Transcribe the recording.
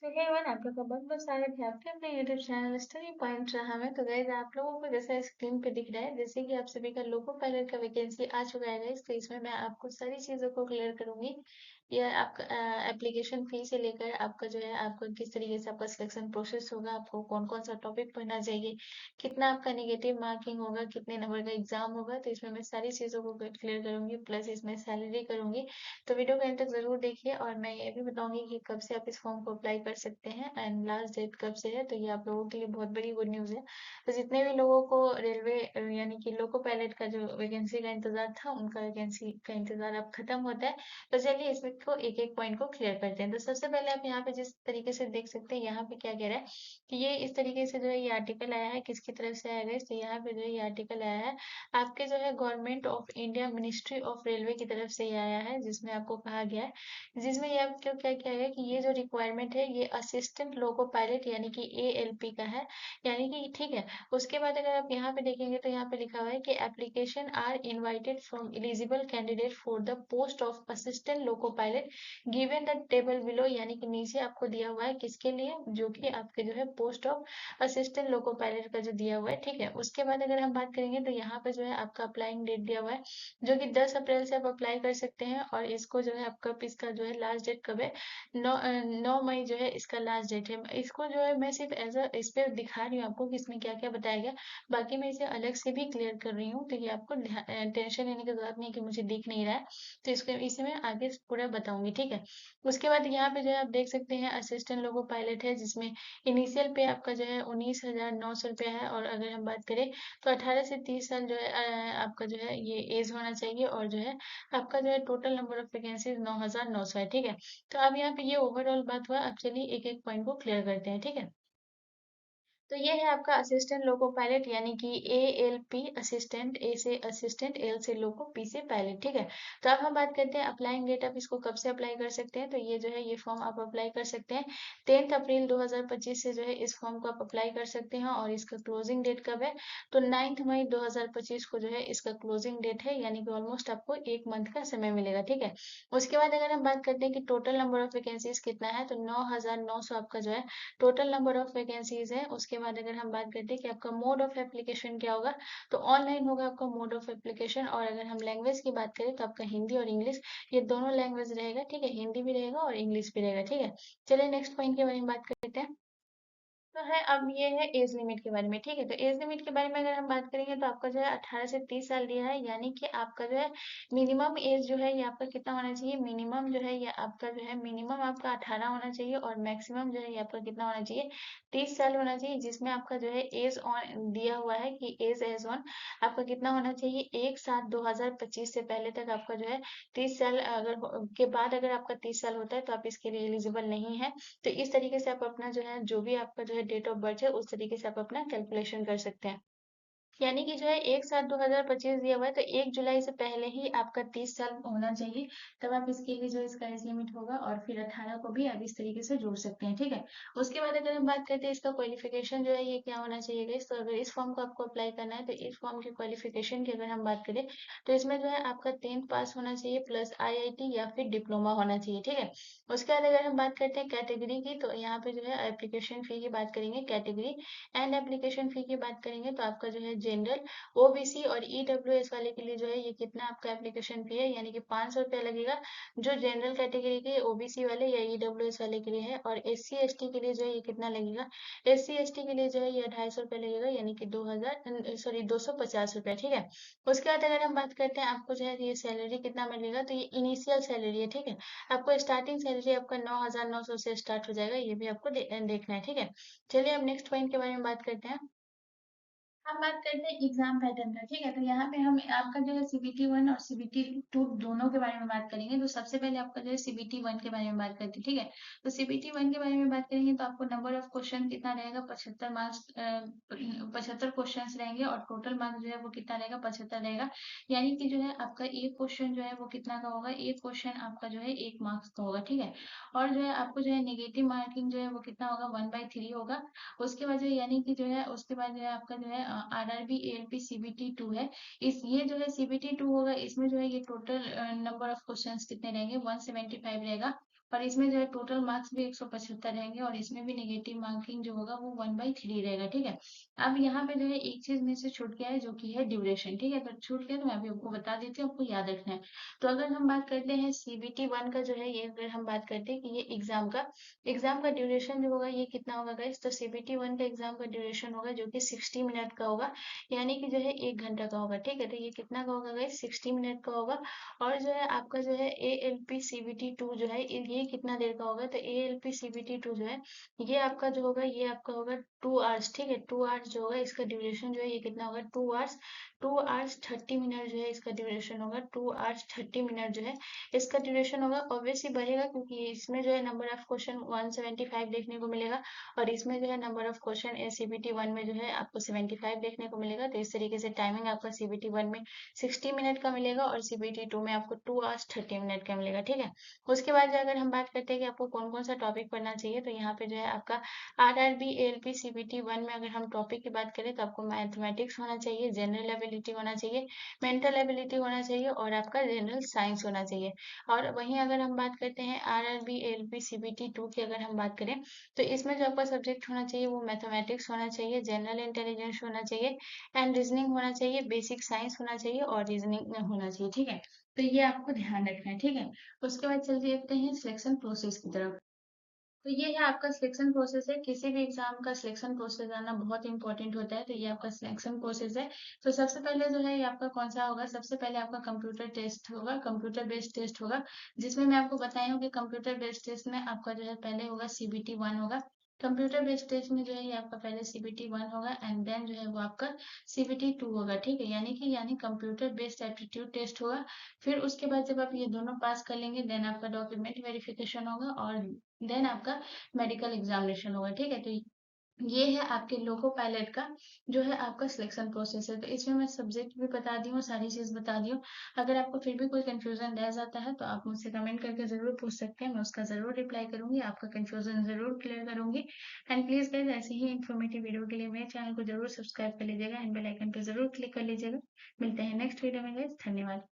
तो hey everyone, आप लोग का बहुत-बहुत स्वागत है आपके अपने यूट्यूब चैनल स्टडी पॉइंट रहा में। तो गाइस, आप लोगों को जैसा स्क्रीन पे दिख रहा है, जैसे कि आप सभी का लोको पायलट का वैकेंसी आ चुका है गाइस। तो इसमें मैं आपको सारी चीज़ों को क्लियर करूँगी। ये आपका एप्लीकेशन फ़ी से लेकर आपका जो है, आपका किस तरीके से आपका सिलेक्शन प्रोसेस होगा, आपको कौन-कौन सा टॉपिक पढ़ना चाहिए, कितना आपका नेगेटिव मार्किंग होगा, कितने नंबर का एग्ज़ाम होगा। तो इसमें मैं सारी चीज़ों को क्लियर करूँगी, प्लस इसमें सैलरी करूँगी। तो वीडियो को एंड तक ज़रूर देखिए और मैं ये भी बताऊँगी कि कब से आप इस फॉर्म को अप्लाई कर सकते हैं एंड लास्ट डेट कब से है। तो ये आप लोगों के लिए बहुत बड़ी गुड न्यूज़ है। तो जितने भी लोगों को रेलवे यानी कि लोको पायलट का जो वैकेंसी का इंतज़ार था, उनका वैकेंसी का इंतज़ार अब खत्म होता है। तो चलिए इसमें को एक-एक पॉइंट को क्लियर करते हैं। तो सबसे पहले आप यहाँ पे जिस तरीके से देख सकते हैं, यहाँ पे क्या कह रहा है कि ये इस तरीके से जो है ये आर्टिकल आया है, किसकी तरफ से आया है? तो यहाँ पे जो है ये आर्टिकल आया है आपके जो है government of India ministry of railway की तरफ से ये आया है, जिसमें आपको कहा गया है, जिसमें ये आपको क्या किया गया है कि ये जो रिक्वायरमेंट है ये असिस्टेंट लोको पायलट यानी कि एएलपी का है, यानी कि ठीक है। उसके बाद अगर आप यहाँ पे देखेंगे तो यहाँ पे लिखा हुआ है कि application are invited from eligible candidate for the post of assistant loco pilot given the table below, यानी कि नीचे आपको दिया हुआ है किसके लिए, जो कि आपके जो है post of assistant loco pilot का जो दिया हुआ है, ठीक है। उसके बाद अगर हम बात करेंगे तो यहाँ पे जो है आपका अप्लाइंग डेट दिया हुआ है, जो कि 10 अप्रैल से आप अप्लाई कर सकते हैं और इसको जो है आपका इसका जो है लास्ट डेट कब है, 9 मई जो है इसका लास्ट डेट है। इसको जो है मैं सिर्फ एज अ इस पे दिखा रही हूँ आपको कि इसमें क्या क्या बताया गया, बाकी मैं इसे अलग से भी क्लियर कर रही हूँ। तो ये आपको टेंशन लेने की जरूरत नहीं है कि मुझे दिख नहीं रहा है, तो इसके इसे मैं आगे पूरा बताऊंगी, ठीक है। उसके बाद यहाँ पे जो है आप देख सकते हैं असिस्टेंट लोको पायलट है, जिसमें इनिशियल पे आपका जो है 19,900 रुपया है, और अगर हम बात करें तो 18 से 30 साल जो है आपका जो है ये एज होना चाहिए, और जो है आपका जो है टोटल नंबर ऑफ वैकेंसीज 9,900 है, ठीक है। तो अब यहाँ पे ये ओवरऑल बात हुआ। अब चलिए एक एक पॉइंट को क्लियर करते हैं, ठीक है। तो ये है आपका असिस्टेंट लोको पायलट, यानी कि एएलपी असिस्टेंट, ए से असिस्टेंट, एल से लोको, पी से पायलट, ठीक है। तो अब हम बात करते हैं अप्लाइंग डेट, आप इसको कब से अप्लाई कर सकते हैं। तो ये जो है ये फॉर्म आप अप्लाई कर सकते हैं 10 अप्रैल 2025 से जो है इस फॉर्म को आप अप्लाई कर सकते हैं, और इसका क्लोजिंग डेट कब है, तो 9 मई 2025 को जो है इसका क्लोजिंग डेट है, यानी कि ऑलमोस्ट आपको एक मंथ का समय मिलेगा, ठीक है। उसके बाद अगर हम बात करते हैं कि टोटल नंबर ऑफ वैकेंसीज कितना है, तो 9,900 आपका जो है टोटल नंबर ऑफ वैकेंसीज है। उसके बाद अगर हम बात करते हैं कि आपका मोड ऑफ एप्लीकेशन क्या होगा, तो ऑनलाइन होगा आपका मोड ऑफ एप्लीकेशन। और अगर हम लैंग्वेज की बात करें तो आपका हिंदी और इंग्लिश, ये दोनों लैंग्वेज रहेगा, ठीक है। हिंदी भी रहेगा और इंग्लिश भी रहेगा, ठीक है। चलिए नेक्स्ट पॉइंट के बारे में बात करते हैं। तो है अब ये है एज लिमिट के बारे में, ठीक है। तो एज लिमिट के बारे में अगर हम बात करेंगे तो आपका जो है 18 से 30 साल दिया है, यानी कि आपका जो है मिनिमम एज जो है ये आपका कितना होना चाहिए, मिनिमम जो है ये आपका जो है मिनिमम आपका 18 होना चाहिए, और मैक्सिमम जो है ये आपका कितना होना चाहिए, 30 साल होना चाहिए। जिसमें आपका जो है एज ऑन दिया हुआ है कि एज ऑन आपका कितना होना चाहिए, 1/7/2025 से पहले तक आपका जो है 30 साल, अगर के बाद अगर आपका 30 साल होता है तो आप इसके लिए एलिजिबल नहीं है। तो इस तरीके से आप अपना जो है जो भी आपका जो है डेट ऑफ बर्थ है, उस तरीके से आप अपना कैलकुलेशन कर सकते हैं। यानी कि जो है 1/7/2025 दिया हुआ है, तो 1 जुलाई से पहले ही आपका 30 साल होना चाहिए, तब आप इसके लिए जो इसका एज लिमिट होगा, और फिर 18 को भी आप इस तरीके से जोड़ सकते हैं, ठीक है। उसके बाद अगर हम बात करते हैं इसका क्वालिफिकेशन जो है ये क्या होना चाहिए गाइस, तो अगर इस फॉर्म को आपको अप्लाई करना है तो इस फॉर्म के क्वालिफिकेशन की अगर हम बात करें तो इसमें जो है आपका 10th पास होना चाहिए, प्लस आईआईटी या फिर डिप्लोमा होना चाहिए, ठीक है। उसके बाद अगर हम बात करते हैं कैटेगरी की, तो यहाँ पे जो है एप्लीकेशन फी की बात करेंगे कैटेगरी, एंड एप्लीकेशन फी की बात करेंगे तो आपका जो है जनरल, ओबीसी और ईडब्ल्यूएस वाले के लिए जो है ये कितना आपका एप्लीकेशन फी है, यानी कि 500 रुपया लगेगा, जो जनरल कैटेगरी के ओबीसी वाले या ईडब्ल्यूएस वाले के लिए है। और एससी एसटी के लिए जो है ये कितना लगेगा, एससी एसटी के लिए जो है ये 250 रुपया लगेगा, यानी कि 250 रुपया, ठीक है। उसके बाद अगर हम बात करते हैं आपको जो है ये सैलरी कितना मिलेगा, तो ये इनिशियल सैलरी है, ठीक है। आपको स्टार्टिंग सैलरी आपका 9,900 से स्टार्ट हो जाएगा, ये भी आपको देखना है, ठीक है। चलिए अब नेक्स्ट पॉइंट के बारे में बात करते हैं। हम बात करते हैं एग्जाम पैटर्न का, ठीक है। तो यहाँ पे हम आपका जो है सीबीटी 1 और सीबीटी 2 दोनों के बारे में बात करेंगे। तो सबसे पहले आपका जो है सीबीटी 1 के बारे में बात करते हैं, ठीक है। तो सीबीटी 1 के बारे में बात करेंगे तो आपको नंबर ऑफ क्वेश्चन कितना रहेगा, 75 मार्क्स, 75 क्वेश्चन रहेंगे, और टोटल मार्क्स जो है वो कितना रहेगा, 75 रहेगा। यानी कि जो है आपका एक क्वेश्चन जो है वो कितना का होगा, एक क्वेश्चन आपका जो है 1 मार्क्स का होगा, ठीक है। और जो है आपको जो है नेगेटिव मार्किंग जो है वो कितना होगा, 1/3 होगा। उसके बाद जो है यानी कि जो है उसके बाद जो है आपका जो है आरआरबी एएलपी सीबीटी 2 है। इस ये जो है सीबीटी 2 होगा, इसमें जो है ये टोटल नंबर ऑफ क्वेश्चंस कितने रहेंगे, 175 रहेगा। और इसमें जो है टोटल मार्क्स भी 175 रहेंगे और इसमें भी नेगेटिव मार्किंग जो होगा वो 1/3 रहेगा, ठीक है। अब यहाँ पे जो है एक चीज में से छूट गया है जो कि है ड्यूरेशन, ठीक है। तो छूट गया तो मैं अभी आपको बता देती हूँ, आपको याद रखना है। तो अगर हम बात करते हैं सीबीटी 1 का जो है, ये अगर हम बात करते हैं कि ये एग्जाम का ड्यूरेशन जो होगा ये कितना होगा गाइस, तो सीबीटी 1 का एग्जाम का ड्यूरेशन होगा जो कि 60 मिनट का होगा, यानी कि जो है 1 घंटा का होगा, ठीक है। तो ये कितना का होगा गाइस, 60 मिनट का होगा। और जो है आपका जो है ALP CBT 2 जो है ये कितना देर का होगा, तो ALP CBT 2 जो है ये आपका जो होगा ये आपका होगा 2 आवर्स, ठीक है। 2 आवर्स जो होगा इसका ड्यूरेशन जो है ये कितना होगा, 2 आवर्स 30 मिनट जो है इसका ड्यूरेशन होगा, 2 आवर्स 30 मिनट जो है इसका ड्यूरेशन होगा। ऑब्वियसली बढ़ेगा क्योंकि इसमें जो है नंबर ऑफ क्वेश्चन 175 देखने को मिलेगा और इसमें जो है नंबर ऑफ क्वेश्चन CBT 1 में जो है आपको 75 देखने को मिलेगा। तो इस तरीके से टाइमिंग आपका CBT 1 में 60 मिनट का मिलेगा और CBT 2 में आपको 2 आवर्स 30 मिनट का मिलेगा, ठीक है। उसके बाद जो अगर हम बात करते हैं कि आपको कौन कौन सा टॉपिक पढ़ना चाहिए, तो यहाँ पे जो है आपका RRB ALP CBT 1 में अगर हम टॉपिक की बात करें तो आपको मैथमेटिक्स होना चाहिए, जनरल एबिलिटी होना चाहिए, मेंटल एबिलिटी होना चाहिए और आपका जनरल साइंस होना चाहिए। और वहीं अगर हम बात करते हैं RRB ALP CBT 2 की अगर हम बात करें तो इसमें जो आपका सब्जेक्ट होना चाहिए वो मैथमेटिक्स होना चाहिए, जनरल इंटेलिजेंस होना चाहिए एंड रीजनिंग होना चाहिए, बेसिक साइंस होना चाहिए और रीजनिंग होना चाहिए, ठीक है। तो ये आपको ध्यान रखना है, ठीक है। उसके बाद चल देखते हैं सिलेक्शन प्रोसेस की तरफ। तो ये है आपका सिलेक्शन प्रोसेस है, किसी भी एग्जाम का सिलेक्शन प्रोसेस आना बहुत इंपॉर्टेंट होता है। तो ये आपका सिलेक्शन प्रोसेस है। तो सबसे पहले जो है ये आपका कौन सा होगा, सबसे पहले आपका कंप्यूटर टेस्ट होगा, कंप्यूटर बेस्ड टेस्ट होगा, जिसमें मैं आपको बताई हूँ कि कंप्यूटर बेस्ड टेस्ट में आपका जो है पहले होगा CBT 1 होगा। कंप्यूटर बेस्ड टेस्ट में जो है ये आपका पहले CBT 1 होगा एंड देन जो है वो आपका CBT 2 होगा, ठीक है। यानी कंप्यूटर बेस्ड एप्टीट्यूड टेस्ट होगा। फिर उसके बाद जब आप ये दोनों पास कर लेंगे देन आपका डॉक्यूमेंट वेरिफिकेशन होगा और देन आपका मेडिकल एग्जामिनेशन होगा, ठीक है। तो ये है आपके लोको पायलट का जो है आपका सिलेक्शन प्रोसेस है। तो इसमें मैं सब्जेक्ट भी बता दी हूँ, सारी चीज बता दी हूँ। अगर आपको फिर भी कोई कंफ्यूजन रह जाता है तो आप मुझसे कमेंट करके जरूर पूछ सकते हैं, मैं उसका जरूर रिप्लाई करूंगी, आपका कंफ्यूजन जरूर क्लियर करूंगी। एंड प्लीज गाइस ऐसे ही इन्फॉर्मेटिव वीडियो के लिए मेरे चैनल को जरूर सब्सक्राइब कर लीजिएगा एंड बेल आइकन पे जरूर क्लिक कर लीजिएगा। मिलते हैं नेक्स्ट वीडियो में गाइस, धन्यवाद।